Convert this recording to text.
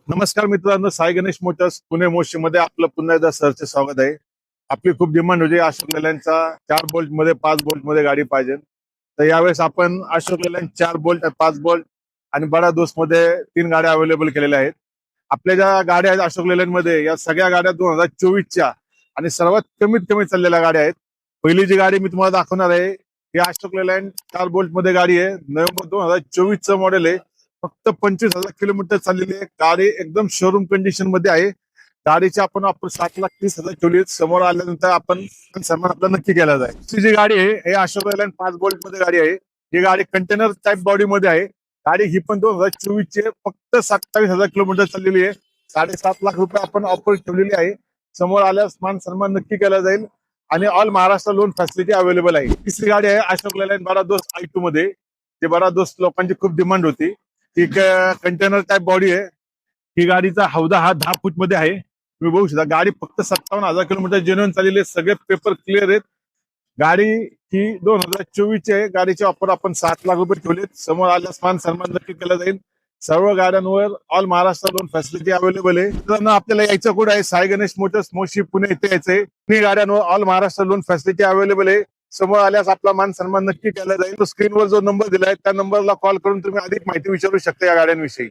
नमस्कार मित्रांनो, साई गणेश मोटर्स पुणे मोशी मध्ये आपलं पुन्हा एकदा सरचे स्वागत आहे. आपली खूप डिमांड होती अशोक लेलँडचा 4 बोल्ट मध्ये 5 बोल्ट मध्ये गाडी पाहिजे. तर यावेळेस आपण अशोक लेलँड 4 बोल्ट 5 बोल्ट आणि बडा दोस्त मध्ये 3 गाड्या अवेलेबल केलेल्या आहेत. आपल्या ज्या गाड्या आहेत अशोक लेलँड मध्ये या सगळ्या गाड्या 2024च्या आणि सर्वात कमीत कमी चाललेल्या गाड्या आहेत. पहिली जी गाडी मी तुम्हाला दाखवणार आहे ही अशोक लेलँड 4 बोल्ट मध्ये गाडी आहे. नोव्हेंबर 2024चं मॉडेल आहे. फक्त 25,000 किलोमीटर चाललेली आहे गाडी. एकदम शोरूम कंडिशन मध्ये आहे. गाडीची आपण 7,30,000 ठेवली. समोर आल्यानंतर आपण सन्मान आपला नक्की केला जाईल. ही जी गाडी आहे हे अशोक लेलँड 5 बोल्ट मध्ये गाडी आहे. ही गाडी कंटेनर टाईप बॉडी मध्ये आहे. गाडी ही पण 2024 ची फक्त 27,000 किलोमीटर चाललेली आहे. 7.5 लाख रुपये आपण ऑफर ठेवलेली आहे. समोर आल्यास मान सन्मान नक्की केला जाईल आणि all Maharashtra loan facility available आहे. तिसरी गाडी आहे अशोक लेलँड बडा दोस्त i2 मध्ये. ते बडा दोस्त लोकांची खूप डिमांड होती. ही कंटेनर टाईप बॉडी आहे. ही गाडीचा हौदा हा 10 फूट मध्ये आहे. तुम्ही बघू शकता गाडी फक्त 57,000 किलोमीटर जेन्युइन चाललेली आहे. सगळे पेपर क्लिअर आहेत. गाडी ही 2024 ची आहे. गाडीचे ऑफर आपण 7 लाख रुपये ठेवलेत. समोर आल्यास मान सन्मान नक्की केला जाईल. सर्व गाड्यांवर all Maharashtra loan facility available आहे. तर आपल्याला यायचं कुठं आहे साई गणेश मोटर्स मोशी पुणे इथे यायचंय. ही गाड्यांवर all Maharashtra loan facility available आहे. समोर आल्यास आपला मान सन्मान नक्की केला जाईल. स्क्रीनवर जो नंबर दिलाय त्या नंबरला कॉल करून तुम्ही अधिक माहिती विचारू शकता या गाड्यांविषयी.